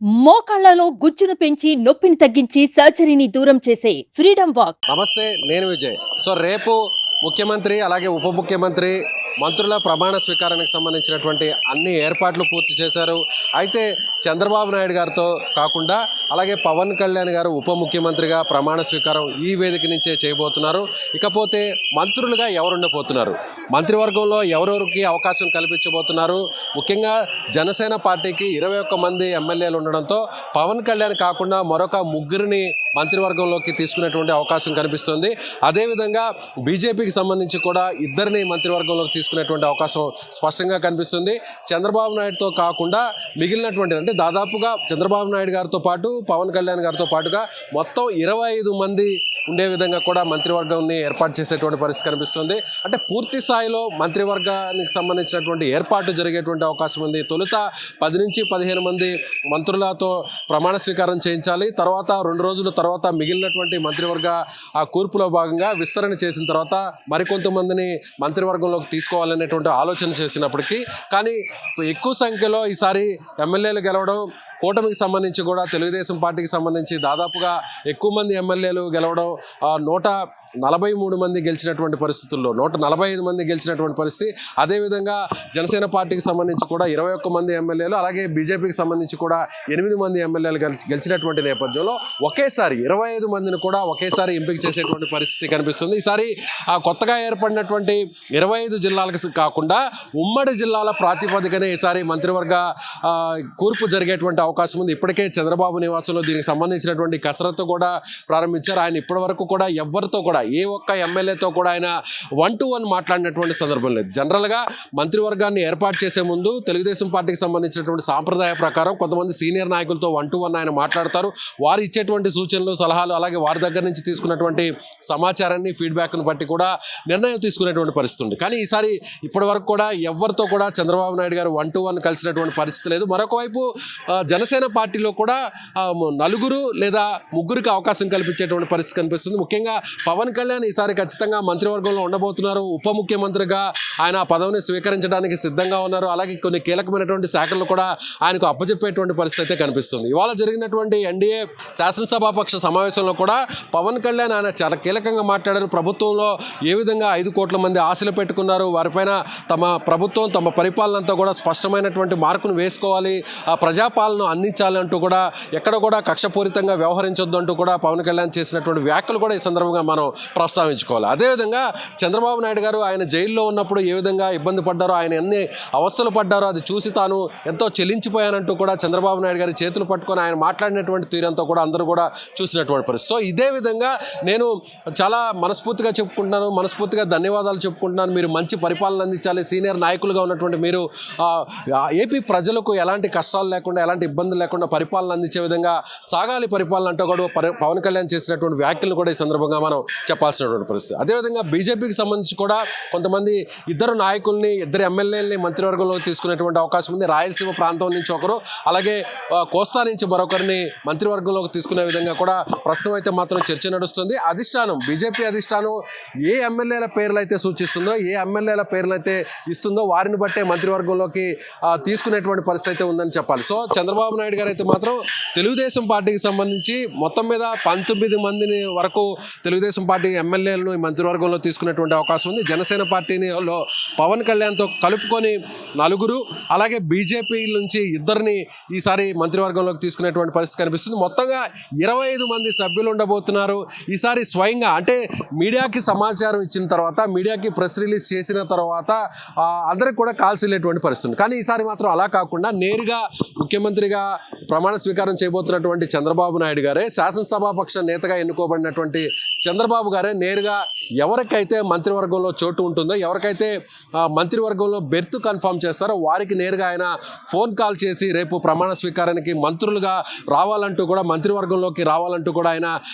మోకాళ్లలో గుజ్జును పెంచి నొప్పిని తగ్గించి సర్జరీని దూరం చేసే ఫ్రీడమ్ వాక్. నమస్తే, నేను విజయ్. రేపు ముఖ్యమంత్రి అలాగే ఉప ముఖ్యమంత్రి మంత్రుల ప్రమాణ స్వీకారానికి సంబంధించినటువంటి అన్ని ఏర్పాట్లు పూర్తి చేశారు. అయితే చంద్రబాబు నాయుడు గారితో కాకుండా అలాగే పవన్ కళ్యాణ్ గారు ఉప ముఖ్యమంత్రిగా ప్రమాణ స్వీకారం ఈ వేదిక నుంచే చేయబోతున్నారు. ఇకపోతే మంత్రులుగా ఎవరు ఉండబోతున్నారు, మంత్రివర్గంలో ఎవరెవరికి అవకాశం కల్పించబోతున్నారు, ముఖ్యంగా జనసేన పార్టీకి 21 మంది ఎమ్మెల్యేలు ఉండడంతో పవన్ కళ్యాణ్ కాకుండా మరొక ముగ్గురిని మంత్రివర్గంలోకి తీసుకునేటువంటి అవకాశం కనిపిస్తుంది. అదేవిధంగా బీజేపీకి సంబంధించి కూడా ఇద్దరిని మంత్రివర్గంలోకి తీసుకునేటువంటి అవకాశం స్పష్టంగా కనిపిస్తుంది. చంద్రబాబు నాయుడుతో కాకుండా మిగిలినటువంటి అంటే దాదాపుగా చంద్రబాబు నాయుడు గారితో పాటు పవన్ కళ్యాణ్ గారితో పాటుగా మొత్తం 25 మంది ఉండే విధంగా కూడా మంత్రివర్గాన్ని ఏర్పాటు చేసేటువంటి పరిస్థితి కనిపిస్తుంది. అంటే పూర్తి స్థాయిలో మంత్రివర్గానికి సంబంధించినటువంటి ఏర్పాటు జరిగేటువంటి అవకాశం ఉంది. తొలుత 10 నుంచి 15 మంది మంత్రులతో ప్రమాణ స్వీకారం చేయించాలి. తర్వాత 2 రోజుల తర్వాత మిగిలినటువంటి మంత్రివర్గ ఆ కూర్పులో భాగంగా విస్తరణ చేసిన తర్వాత మరికొంతమందిని మంత్రివర్గంలోకి తీసుకోవాలనేటువంటి ఆలోచన చేసినప్పటికీ కానీ ఎక్కువ సంఖ్యలో ఈసారి ఎమ్మెల్యేలు గెలవడం, కూటమికి సంబంధించి కూడా తెలుగుదేశం పార్టీకి సంబంధించి దాదాపుగా ఎక్కువ మంది ఎమ్మెల్యేలు గెలవడం, 143 మంది గెలిచినటువంటి పరిస్థితుల్లో 145 మంది గెలిచినటువంటి పరిస్థితి. అదేవిధంగా జనసేన పార్టీకి సంబంధించి కూడా 21 మంది ఎమ్మెల్యేలు, అలాగే బీజేపీకి సంబంధించి కూడా 8 మంది ఎమ్మెల్యేలు గెలిచినటువంటి నేపథ్యంలో ఒకేసారి 25 మందిని కూడా ఒకేసారి ఎంపిక చేసేటువంటి పరిస్థితి కనిపిస్తుంది. ఈసారి కొత్తగా ఏర్పడినటువంటి 25 జిల్లాలకు కాకుండా ఉమ్మడి జిల్లాల ప్రాతిపదికనే ఈసారి మంత్రివర్గ కూర్పు జరిగేటువంటి అవకాశం ఉంది. ఇప్పటికే చంద్రబాబు నివాసంలో దీనికి సంబంధించినటువంటి కసరత్తు కూడా ప్రారంభించారు. ఆయన ఇప్పటి వరకు కూడా ఎవరితో కూడా ఏ ఒక్క ఎమ్మెల్యేతో కూడా ఆయన 1-to-1 మాట్లాడినటువంటి సందర్భం లేదు. జనరల్గా మంత్రివర్గాన్ని ఏర్పాటు చేసే ముందు తెలుగుదేశం పార్టీకి సంబంధించినటువంటి సాంప్రదాయ ప్రకారం కొంతమంది సీనియర్ నాయకులతో 1-to-1 ఆయన మాట్లాడతారు. వారు ఇచ్చేటువంటి సూచనలు, సలహాలు, అలాగే వారి దగ్గర నుంచి తీసుకున్నటువంటి సమాచారాన్ని, ఫీడ్బ్యాక్ను బట్టి కూడా నిర్ణయం తీసుకునేటువంటి పరిస్థితి ఉంది. కానీ ఈసారి ఇప్పటి వరకు కూడా ఎవరితో కూడా చంద్రబాబు నాయుడు గారు 1-to-1 కలిసినటువంటి పరిస్థితి లేదు. మరొక వైపు జనసేన పార్టీలో కూడా 4 లేదా 3కి అవకాశం కల్పించేటువంటి పరిస్థితి కనిపిస్తుంది. ముఖ్యంగా పవన్ కళ్యాణ్ ఈసారి ఖచ్చితంగా మంత్రివర్గంలో ఉండబోతున్నారు. ఉప ముఖ్యమంత్రిగా ఆయన పదవిని స్వీకరించడానికి సిద్ధంగా ఉన్నారు. అలాగే కొన్ని కీలకమైనటువంటి శాఖలు కూడా ఆయనకు అప్పచెప్పేటువంటి పరిస్థితి అయితే కనిపిస్తుంది. ఇవాళ జరిగినటువంటి ఎన్డీఏ శాసనసభాపక్ష సమావేశంలో కూడా పవన్ కళ్యాణ్ ఆయన చాలా కీలకంగా మాట్లాడారు. ప్రభుత్వంలో ఏ విధంగా 5 కోట్ల మంది ఆశలు పెట్టుకున్నారు, వారిపైన తమ ప్రభుత్వం, తమ పరిపాలన అంతా కూడా స్పష్టమైనటువంటి మార్కును వేసుకోవాలి, ఆ ప్రజాపాలన అందించాలంటూ కూడా ఎక్కడ కూడా కక్షపూరితంగా వ్యవహరించొద్దు అంటూ కూడా పవన్ కళ్యాణ్ చేసినటువంటి వ్యాఖ్యలు కూడా ఈ సందర్భంగా మనం ప్రస్తావించుకోవాలి. అదేవిధంగా చంద్రబాబు నాయుడు గారు ఆయన జైల్లో ఉన్నప్పుడు ఏ విధంగా ఇబ్బంది పడ్డారో, ఆయన ఎన్ని అవస్థలు పడ్డారో అది చూసి తాను ఎంతో చెల్లించిపోయానంటూ కూడా చంద్రబాబు నాయుడు గారి చేతులు పట్టుకొని ఆయన మాట్లాడినటువంటి తీరంతో కూడా అందరూ కూడా చూసినటువంటి పరిస్థితి. సో ఇదే విధంగా నేను చాలా మనస్ఫూర్తిగా చెప్పుకుంటున్నాను, మనస్ఫూర్తిగా ధన్యవాదాలు చెప్పుకుంటున్నాను. మీరు మంచి పరిపాలన అందించాలి. సీనియర్ నాయకులుగా ఉన్నటువంటి మీరు ఏపీ ప్రజలకు ఎలాంటి కష్టాలు లేకుండా, ఎలాంటి ఇబ్బందులు లేకుండా పరిపాలన అందించే విధంగా సాగాలి పరిపాలన అంటూ కూడా పవన్ కళ్యాణ్ చేసినటువంటి వ్యాఖ్యలు కూడా ఈ సందర్భంగా మనం చెప్పాల్సినటువంటి పరిస్థితి. అదేవిధంగా బీజేపీకి సంబంధించి కూడా కొంతమంది ఇద్దరు నాయకుల్ని, 2 ఎమ్మెల్యేలని మంత్రివర్గంలో తీసుకునేటువంటి అవకాశం ఉంది. రాయలసీమ ప్రాంతం నుంచి ఒకరు, అలాగే కోస్తా నుంచి మరొకరిని మంత్రివర్గంలోకి తీసుకునే విధంగా కూడా ప్రస్తుతం అయితే మాత్రం చర్చ నడుస్తుంది. అధిష్టానం, బీజేపీ అధిష్టానం ఏ ఎమ్మెల్యేల పేర్లు అయితే సూచిస్తుందో, ఏ ఎమ్మెల్యేల పేర్లు అయితే ఇస్తుందో వారిని బట్టే మంత్రివర్గంలోకి తీసుకునేటువంటి పరిస్థితి అయితే ఉందని చెప్పాలి. సో చంద్రబాబు నాయుడు గారు అయితే మాత్రం తెలుగుదేశం పార్టీకి సంబంధించి మొత్తం మీద 19 మందిని వరకు తెలుగుదేశం పార్టీ ఎమ్మెల్యేలను మంత్రివర్గంలో తీసుకునేటువంటి అవకాశం ఉంది. జనసేన పార్టీలో పవన్ కళ్యాణ్తో కలుపుకొని 4, అలాగే బీజేపీ నుంచి 2 ఈసారి మంత్రివర్గంలోకి తీసుకునేటువంటి పరిస్థితి కనిపిస్తుంది. మొత్తంగా 25 మంది సభ్యులు ఉండబోతున్నారు. ఈసారి స్వయంగా అంటే మీడియాకి సమాచారం ఇచ్చిన తర్వాత, మీడియాకి ప్రెస్ రిలీజ్ చేసిన తర్వాత అందరికి కూడా కాల్స్ వెళ్ళేటువంటి పరిస్థితి. కానీ ఈసారి మాత్రం అలా కాకుండా నేరుగా ముఖ్యమంత్రిగా ప్రమాణ స్వీకారం చేయబోతున్నటువంటి చంద్రబాబు నాయుడు గారే, శాసనసభాపక్ష నేతగా ఎన్నుకోబడినటువంటి చంద్రబాబు గారే నేరుగా ఎవరికైతే మంత్రివర్గంలో చోటు ఉంటుందో, ఎవరికైతే మంత్రివర్గంలో బెర్త్ కన్ఫర్మ్ చేస్తారో వారికి నేరుగా ఆయన ఫోన్ కాల్ చేసి రేపు ప్రమాణ స్వీకారానికి మంత్రులుగా రావాలంటూ కూడా, మంత్రివర్గంలోకి రావాలంటూ కూడా ఆయన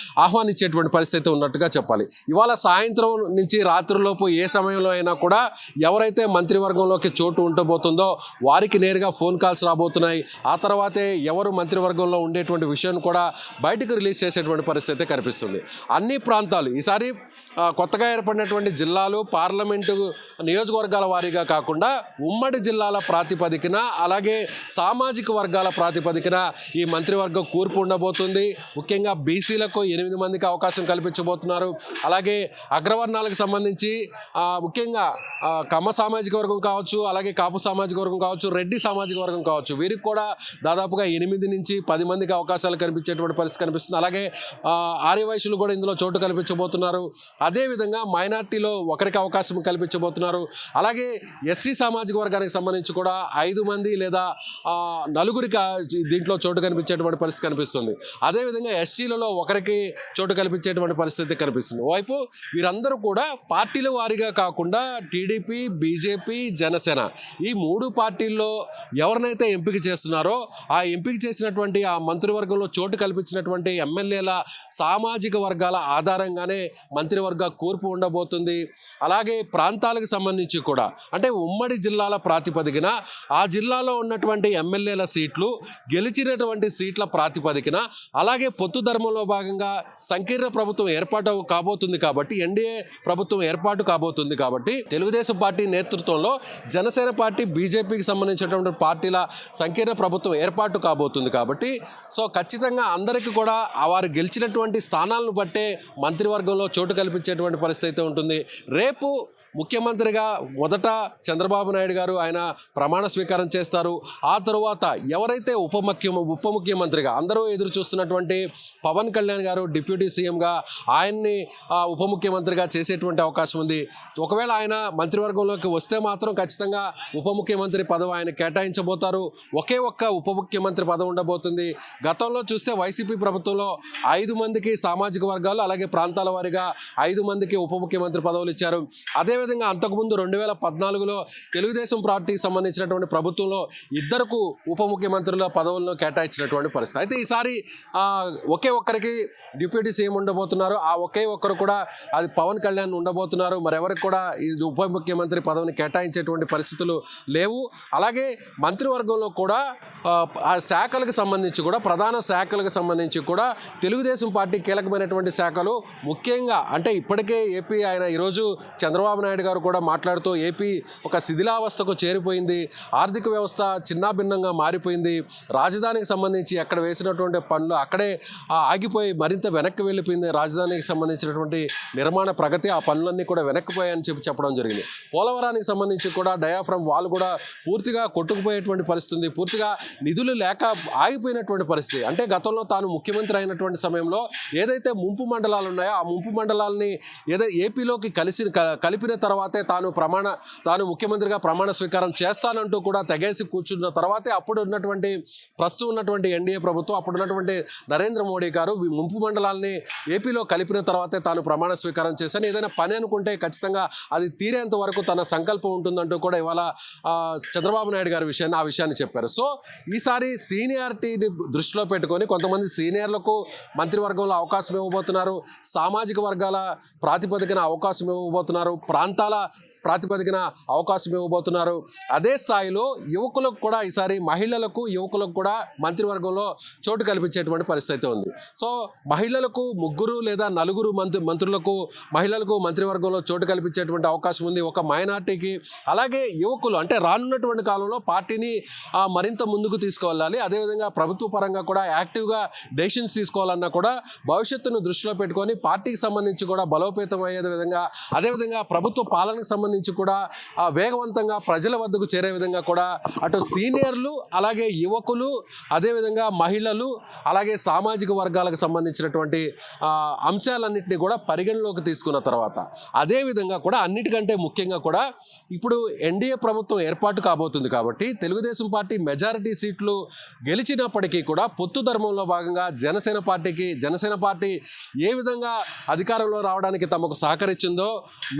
ఆహ్వానించేటువంటి పరిస్థితి ఉన్నట్టుగా చెప్పాలి. ఇవాళ సాయంత్రం నుంచి రాత్రిలోపు ఏ సమయంలో అయినా కూడా ఎవరైతే మంత్రివర్గంలోకి చోటు ఉండబోతుందో వారికి నేరుగా ఫోన్ కాల్స్ రాబోతున్నాయి. ఆ తర్వాతే ఎవరు ఎవరు మంత్రివర్గంలో ఉండేటువంటి విషయం కూడా బయటకు రిలీజ్ చేసేటువంటి పరిస్థితి కనిపిస్తుంది. అన్ని ప్రాంతాలు ఈసారి కొత్తగా ఏర్పడినటువంటి జిల్లాలు పార్లమెంటు నియోజకవర్గాల వారీగా కాకుండా ఉమ్మడి జిల్లాల ప్రాతిపదికన అలాగే సామాజిక వర్గాల ప్రాతిపదికన ఈ మంత్రివర్గం కూర్పు ఉండబోతుంది. ముఖ్యంగా బీసీలకు 8 మందికి అవకాశం కల్పించబోతున్నారు. అలాగే అగ్రవర్ణాలకు సంబంధించి ముఖ్యంగా కమ్మ సామాజిక వర్గం కావచ్చు, అలాగే కాపు సామాజిక వర్గం కావచ్చు, రెడ్డి సామాజిక వర్గం కావచ్చు, వీరికి కూడా దాదాపుగా 8 నుంచి 10 మందికి అవకాశాలు కనిపించేటువంటి పరిస్థితి కనిపిస్తుంది. అలాగే ఆర్యవైశ్యులు కూడా ఇందులో చోటు కల్పించబోతున్నారు. అదేవిధంగా మైనార్టీలో ఒకరికి అవకాశం కల్పించబోతున్నారు. అలాగే ఎస్సీ సామాజిక వర్గానికి సంబంధించి కూడా 5 మంది లేదా 4 దీంట్లో చోటు కనిపించేటువంటి పరిస్థితి కనిపిస్తుంది. అదేవిధంగా ఎస్టీలలో ఒకరికి చోటు కల్పించేటువంటి పరిస్థితి కనిపిస్తుంది. ఓవైపు వీరందరూ కూడా పార్టీల వారీగా కాకుండా టీడీపీ, బీజేపీ, జనసేన ఈ 3 పార్టీల్లో ఎవరినైతే ఎంపిక చేస్తున్నారో ఆ ఎంపిక చేసినటువంటి ఆ మంత్రివర్గంలో చోటు కల్పించినటువంటి ఎమ్మెల్యేల సామాజిక వర్గాల ఆధారంగానే మంత్రివర్గ కూర్పు ఉండబోతుంది. అలాగే ప్రాంతాలకు సంబంధించి కూడా అంటే ఉమ్మడి జిల్లాల ప్రాతిపదికన ఆ జిల్లాలో ఉన్నటువంటి ఎమ్మెల్యేల సీట్లు గెలిచినటువంటి సీట్ల ప్రాతిపదికన అలాగే పొత్తు ధర్మంలో భాగంగా సంకీర్ణ ప్రభుత్వం ఏర్పాటు కాబోతుంది కాబట్టి ఎన్డీఏ ప్రభుత్వం ఏర్పాటు కాబోతుంది కాబట్టి తెలుగుదేశం పార్టీ నేతృత్వంలో జనసేన పార్టీ, బీజేపీకి సంబంధించినటువంటి పార్టీల సంకీర్ణ ప్రభుత్వం ఏర్పాటు కాబోతుంది కాబట్టి సో ఖచ్చితంగా అందరికీ కూడా వారు గెలిచినటువంటి స్థానాలను బట్టే మంత్రివర్గంలో చోటు కల్పించేటువంటి పరిస్థితి అయితే ఉంటుంది. రేపు ముఖ్యమంత్రిగా మొదట చంద్రబాబు నాయుడు గారు ఆయన ప్రమాణ స్వీకారం చేస్తారు. ఆ తరువాత ఎవరైతే ఉప ముఖ్యమంత్రిగా అందరూ ఎదురు చూస్తున్నటువంటి పవన్ కళ్యాణ్ గారు డిప్యూటీ సీఎంగా ఆయన్ని ఉప ముఖ్యమంత్రిగా చేసేటువంటి అవకాశం ఉంది. ఒకవేళ ఆయన మంత్రివర్గంలోకి వస్తే మాత్రం ఖచ్చితంగా ఉప ముఖ్యమంత్రి పదవి ఆయన కేటాయించబోతారు. ఒకే ఒక్క ఉప ముఖ్యమంత్రి పదవి ఉండబోతుంది. గతంలో చూస్తే వైసీపీ ప్రభుత్వంలో 5 మందికి సామాజిక వర్గాలు అలాగే ప్రాంతాల వారీగా 5 మందికి ఉప ముఖ్యమంత్రి పదవులు ఇచ్చారు. అదేవిధంగా అంతకుముందు 2014లో తెలుగుదేశం పార్టీకి సంబంధించినటువంటి ప్రభుత్వంలో 2 ఉప ముఖ్యమంత్రుల పదవులను కేటాయించినటువంటి పరిస్థితి. అయితే ఈసారి ఒకే ఒక్కరికి డిప్యూటీ సీఎం ఉండబోతున్నారు. ఆ ఒకే ఒక్కరు కూడా అది పవన్ కళ్యాణ్ ఉండబోతున్నారు. మరెవరికి కూడా ఈ ఉప ముఖ్యమంత్రి పదవిని కేటాయించేటువంటి పరిస్థితులు లేవు. అలాగే మంత్రివర్గంలో కూడా ఆ శాఖలకు సంబంధించి కూడా ప్రధాన శాఖలకు సంబంధించి కూడా తెలుగుదేశం పార్టీ కీలకమైనటువంటి శాఖలు ముఖ్యంగా అంటే ఇప్పటికే ఏపీ ఆయన ఈరోజు చంద్రబాబు నాయుడు గారు కూడా మాట్లాడుతూ ఏపీ ఒక శిథిలావస్థకు చేరిపోయింది, ఆర్థిక వ్యవస్థ చిన్నాభిన్నంగా మారిపోయింది, రాజధానికి సంబంధించి అక్కడ వేసినటువంటి పనులు అక్కడే ఆగిపోయి మరింత వెనక్కి వెళ్ళిపోయింది, రాజధానికి సంబంధించినటువంటి నిర్మాణ ప్రగతి ఆ పనులన్నీ కూడా వెనక్కిపోయాయని చెప్పడం జరిగింది. పోలవరానికి సంబంధించి కూడా డయాఫ్రమ్ వాల్ కూడా పూర్తిగా కొట్టుకుపోయేటువంటి పరిస్థితి ఉంది, పూర్తిగా నిధులు లేక ఆగిపోయినటువంటి పరిస్థితి. అంటే గతంలో తాను ముఖ్యమంత్రి అయినటువంటి సమయంలో ఏదైతే ముంపు మండలాలు ఉన్నాయో ఆ ముంపు మండలాలని ఏపీలోకి కలిపిన తర్వాతే తాను ముఖ్యమంత్రిగా ప్రమాణ స్వీకారం చేస్తానంటూ కూడా తెగేసి కూర్చున్న తర్వాతే అప్పుడు ప్రస్తుతం ఉన్నటువంటి ఎన్డీఏ ప్రభుత్వం అప్పుడు ఉన్నటువంటి నరేంద్ర మోడీ గారు ముంపు మండలాల్ని ఏపీలో కలిపిన తర్వాతే తాను ప్రమాణ స్వీకారం చేశాను, ఏదైనా పని అనుకుంటే ఖచ్చితంగా అది తీరేంత వరకు తన సంకల్పం ఉంటుందంటూ కూడా ఇవాళ చంద్రబాబు నాయుడు గారి ఆ విషయాన్ని చెప్పారు. సో ఈసారి సీనియారిటీని దృష్టిలో పెట్టుకొని కొంతమంది సీనియర్లకు మంత్రివర్గంలో అవకాశం ఇవ్వబోతున్నారు, సామాజిక వర్గాల ప్రాతిపదికన అవకాశం ఇవ్వబోతున్నారు, ప్రాంతాల ప్రాతిపదికన అవకాశం ఇవ్వబోతున్నారు. అదే స్థాయిలో యువకులకు కూడా ఈసారి మహిళలకు యువకులకు కూడా మంత్రివర్గంలో చోటు కల్పించేటువంటి పరిస్థితి ఉంది. సో మహిళలకు 3 లేదా 4 మంత్రులకు మహిళలకు మంత్రివర్గంలో చోటు కల్పించేటువంటి అవకాశం ఉంది. ఒక మైనార్టీకి అలాగే యువకులు అంటే రానున్నటువంటి కాలంలో పార్టీని మరింత ముందుకు తీసుకువెళ్ళాలి, అదేవిధంగా ప్రభుత్వ పరంగా కూడా యాక్టివ్గా డెసిషన్స్ తీసుకోవాలన్నా కూడా భవిష్యత్తును దృష్టిలో పెట్టుకొని పార్టీకి సంబంధించి కూడా బలోపేతం అయ్యే విధంగా అదేవిధంగా ప్రభుత్వ పాలనకు సంబంధించి కూడా వేగవంతంగా ప్రజల వద్దకు చేరే విధంగా కూడా అటు సీనియర్లు అలాగే యువకులు అదేవిధంగా మహిళలు అలాగే సామాజిక వర్గాలకు సంబంధించినటువంటి అంశాలన్నింటినీ కూడా పరిగణలోకి తీసుకున్న తర్వాత అదేవిధంగా కూడా అన్నిటికంటే ముఖ్యంగా కూడా ఇప్పుడు ఎన్డీఏ ప్రభుత్వం ఏర్పాటు కాబోతుంది కాబట్టి తెలుగుదేశం పార్టీ మెజారిటీ సీట్లు గెలిచినప్పటికీ కూడా పొత్తు ధర్మంలో భాగంగా జనసేన పార్టీ ఏ విధంగా అధికారంలో రావడానికి తమకు సహకరించిందో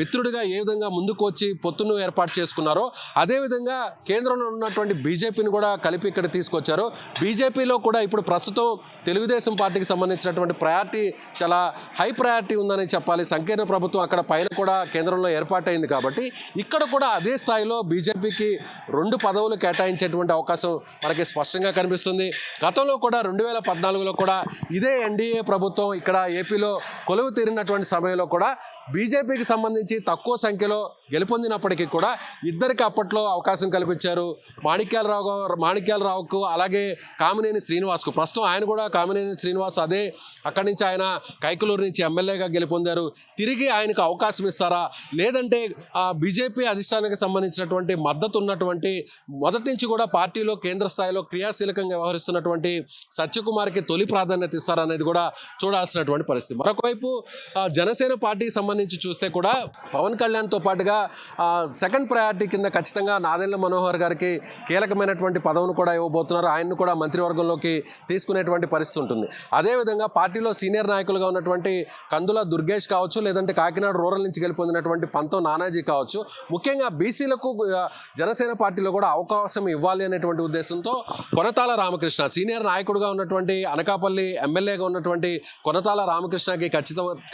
మిత్రుడిగా ఏ విధంగా ముందుకు ముందుకు వచ్చి పొత్తును ఏర్పాటు చేసుకున్నారో అదేవిధంగా కేంద్రంలో ఉన్నటువంటి బీజేపీని కూడా కలిపి ఇక్కడ తీసుకొచ్చారు. బీజేపీలో కూడా ఇప్పుడు ప్రస్తుతం తెలుగుదేశం పార్టీకి సంబంధించినటువంటి ప్రయారిటీ చాలా హై ప్రయారిటీ ఉందని చెప్పాలి. సంకీర్ణ ప్రభుత్వం అక్కడ పైన కూడా కేంద్రంలో ఏర్పాటైంది కాబట్టి ఇక్కడ కూడా అదే స్థాయిలో బీజేపీకి 2 పదవులు కేటాయించేటువంటి అవకాశం మనకి స్పష్టంగా కనిపిస్తుంది. గతంలో కూడా 2014లో కూడా ఇదే ఎన్డీఏ ప్రభుత్వం ఇక్కడ ఏపీలో కొలువు తీరినటువంటి సమయంలో కూడా బీజేపీకి సంబంధించి తక్కువ సంఖ్యలో గెలుపొందినప్పటికీ కూడా ఇద్దరికి అప్పట్లో అవకాశం కల్పించారు. మాణిక్యాలరావుకు అలాగే కామినేని శ్రీనివాస్కు. ప్రస్తుతం ఆయన కూడా కామినేని శ్రీనివాస్ అదే అక్కడి నుంచి ఆయన కైకలూరు నుంచి ఎమ్మెల్యేగా గెలుపొందారు. తిరిగి ఆయనకు అవకాశం ఇస్తారా, లేదంటే బీజేపీ అధిష్టానానికి సంబంధించినటువంటి మద్దతు ఉన్నటువంటి మొదటి నుంచి కూడా పార్టీలో కేంద్ర స్థాయిలో క్రియాశీలకంగా వ్యవహరిస్తున్నటువంటి సత్యకుమార్కి తొలి ప్రాధాన్యత ఇస్తారా అనేది కూడా చూడాల్సినటువంటి పరిస్థితి. మరొకవైపు జనసేన పార్టీకి సంబంధించి చూస్తే కూడా పవన్ కళ్యాణ్తో పాటుగా సెకండ్ ప్రయారిటీ కింద ఖచ్చితంగా నాదెండ్ల మనోహర్ గారికి కీలకమైనటువంటి పదవిని కూడా ఇవ్వబోతున్నారు. ఆయన్ను కూడా మంత్రివర్గంలోకి తీసుకునేటువంటి పరిస్థితి ఉంటుంది. అదేవిధంగా పార్టీలో సీనియర్ నాయకులుగా ఉన్నటువంటి కందుల దుర్గేష్ కావచ్చు, లేదంటే కాకినాడ రూరల్ నుంచి గెలుపొందినటువంటి పంతం నానాజీ కావచ్చు, ముఖ్యంగా బీసీలకు జనసేన పార్టీలో కూడా అవకాశం ఇవ్వాలి అనేటువంటి ఉద్దేశంతో కొనతాల రామకృష్ణ సీనియర్ నాయకుడుగా ఉన్నటువంటి అనకాపల్లి ఎమ్మెల్యేగా ఉన్నటువంటి కొనతాల రామకృష్ణకి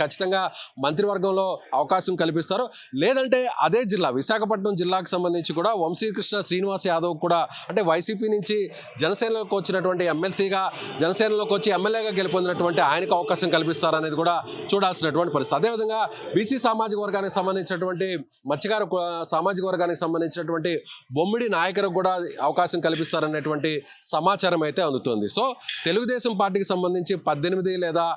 ఖచ్చితంగా మంత్రివర్గంలో అవకాశం కల్పిస్తారు. లేదంటే అదే జిల్లా విశాఖపట్నం జిల్లాకు సంబంధించి కూడా వంశీకృష్ణ శ్రీనివాస్ యాదవ్ కూడా అంటే వైసీపీ నుంచి జనసేనలోకి వచ్చినటువంటి ఎమ్మెల్సీగా జనసేనలోకి వచ్చి ఎమ్మెల్యేగా గెలుపొందినటువంటి ఆయనకు అవకాశం కల్పిస్తారనేది కూడా చూడాల్సినటువంటి పరిస్థితి. అదేవిధంగా బీసీ సామాజిక వర్గానికి సంబంధించినటువంటి మత్స్యకార సామాజిక వర్గానికి సంబంధించినటువంటి బొమ్మిడి నాయకులకు కూడా అవకాశం కల్పిస్తారనేటువంటి సమాచారం అయితే అందుతుంది. సో తెలుగుదేశం పార్టీకి సంబంధించి 18 లేదా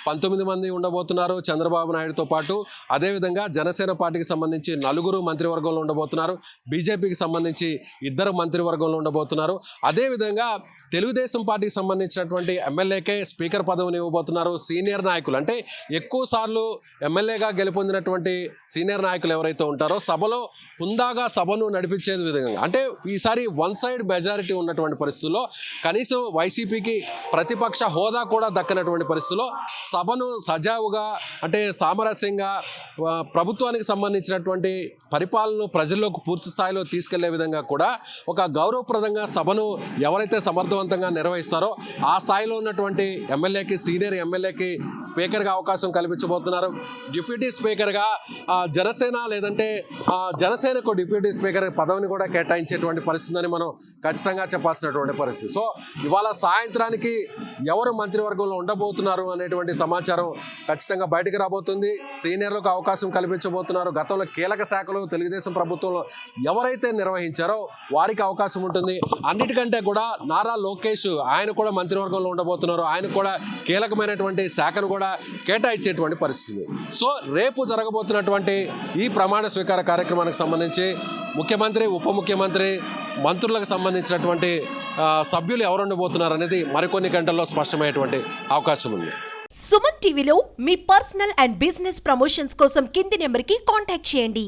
19 మంది ఉండబోతున్నారు చంద్రబాబు నాయుడుతో పాటు. అదేవిధంగా జనసేన పార్టీకి సంబంధించి 4 మంత్రివర్గంలో ఉండబోతున్నారు. బీజేపీకి సంబంధించి 2 మంత్రివర్గంలో ఉండబోతున్నారు. అదేవిధంగా తెలుగుదేశం పార్టీకి సంబంధించినటువంటి ఎమ్మెల్యేకే స్పీకర్ పదవిని ఇవ్వబోతున్నారు. సీనియర్ నాయకులు అంటే ఎక్కువ సార్లు ఎమ్మెల్యేగా గెలుపొందినటువంటి సీనియర్ నాయకులు ఎవరైతే ఉంటారో సభలో హుందాగా సభను నడిపించే విధంగా అంటే ఈసారి వన్ సైడ్ మెజారిటీ ఉన్నటువంటి పరిస్థితుల్లో కనీసం వైసీపీకి ప్రతిపక్ష హోదా కూడా దక్కనటువంటి పరిస్థితుల్లో సభను సజావుగా అంటే సామరస్యంగా ప్రభుత్వానికి సంబంధించినటువంటి పరిపాలనను ప్రజల్లోకి పూర్తి స్థాయిలో తీసుకెళ్లే విధంగా కూడా ఒక గౌరవప్రదంగా సభను ఎవరైతే సమర్థవంతంగా నిర్వహిస్తారో ఆ స్థాయిలో ఉన్నటువంటి ఎమ్మెల్యేకి సీనియర్ ఎమ్మెల్యేకి స్పీకర్గా అవకాశం కల్పించబోతున్నారు. డిప్యూటీ స్పీకర్గా జనసేన లేదంటే జనసేనకు డిప్యూటీ స్పీకర్ పదవిని కూడా కేటాయించేటువంటి పరిస్థితిని మనం ఖచ్చితంగా చెప్పాల్సినటువంటి పరిస్థితి. సో ఇవాళ సాయంత్రానికి ఎవరు మంత్రివర్గంలో ఉండబోతున్నారు అనేటువంటి సమాచారం ఖచ్చితంగా బయటకు రాబోతుంది. సీనియర్లకు అవకాశం కల్పించబోతున్నారు. గతంలో కీలక శాఖలు తెలుగుదేశం ప్రభుత్వంలో ఎవరైతే నిర్వహించారో వారికి అవకాశం ఉంటుంది. అన్నిటికంటే కూడా నారా లోకేష్ ఆయన కూడా మంత్రివర్గంలో ఉండబోతున్నారు. ఆయన కూడా కీలకమైనటువంటి శాఖను కూడా కేటాయించేటువంటి పరిస్థితి. సో రేపు జరగబోతున్నటువంటి ఈ ప్రమాణ స్వీకార కార్యక్రమానికి సంబంధించి ముఖ్యమంత్రి ఉప ముఖ్యమంత్రి మంత్రులకు సంబంధించినటువంటి సభ్యులు ఎవరు ఉండబోతున్నారు అనేది మరికొన్ని గంటల్లో స్పష్టమయ్యేటువంటి అవకాశం ఉంది. సుమన్ టీవీలో మీ పర్సనల్ అండ్ బిజినెస్ ప్రమోషన్స్ కోసం కింది నెంబర్కి కాంటాక్ట్ చేయండి.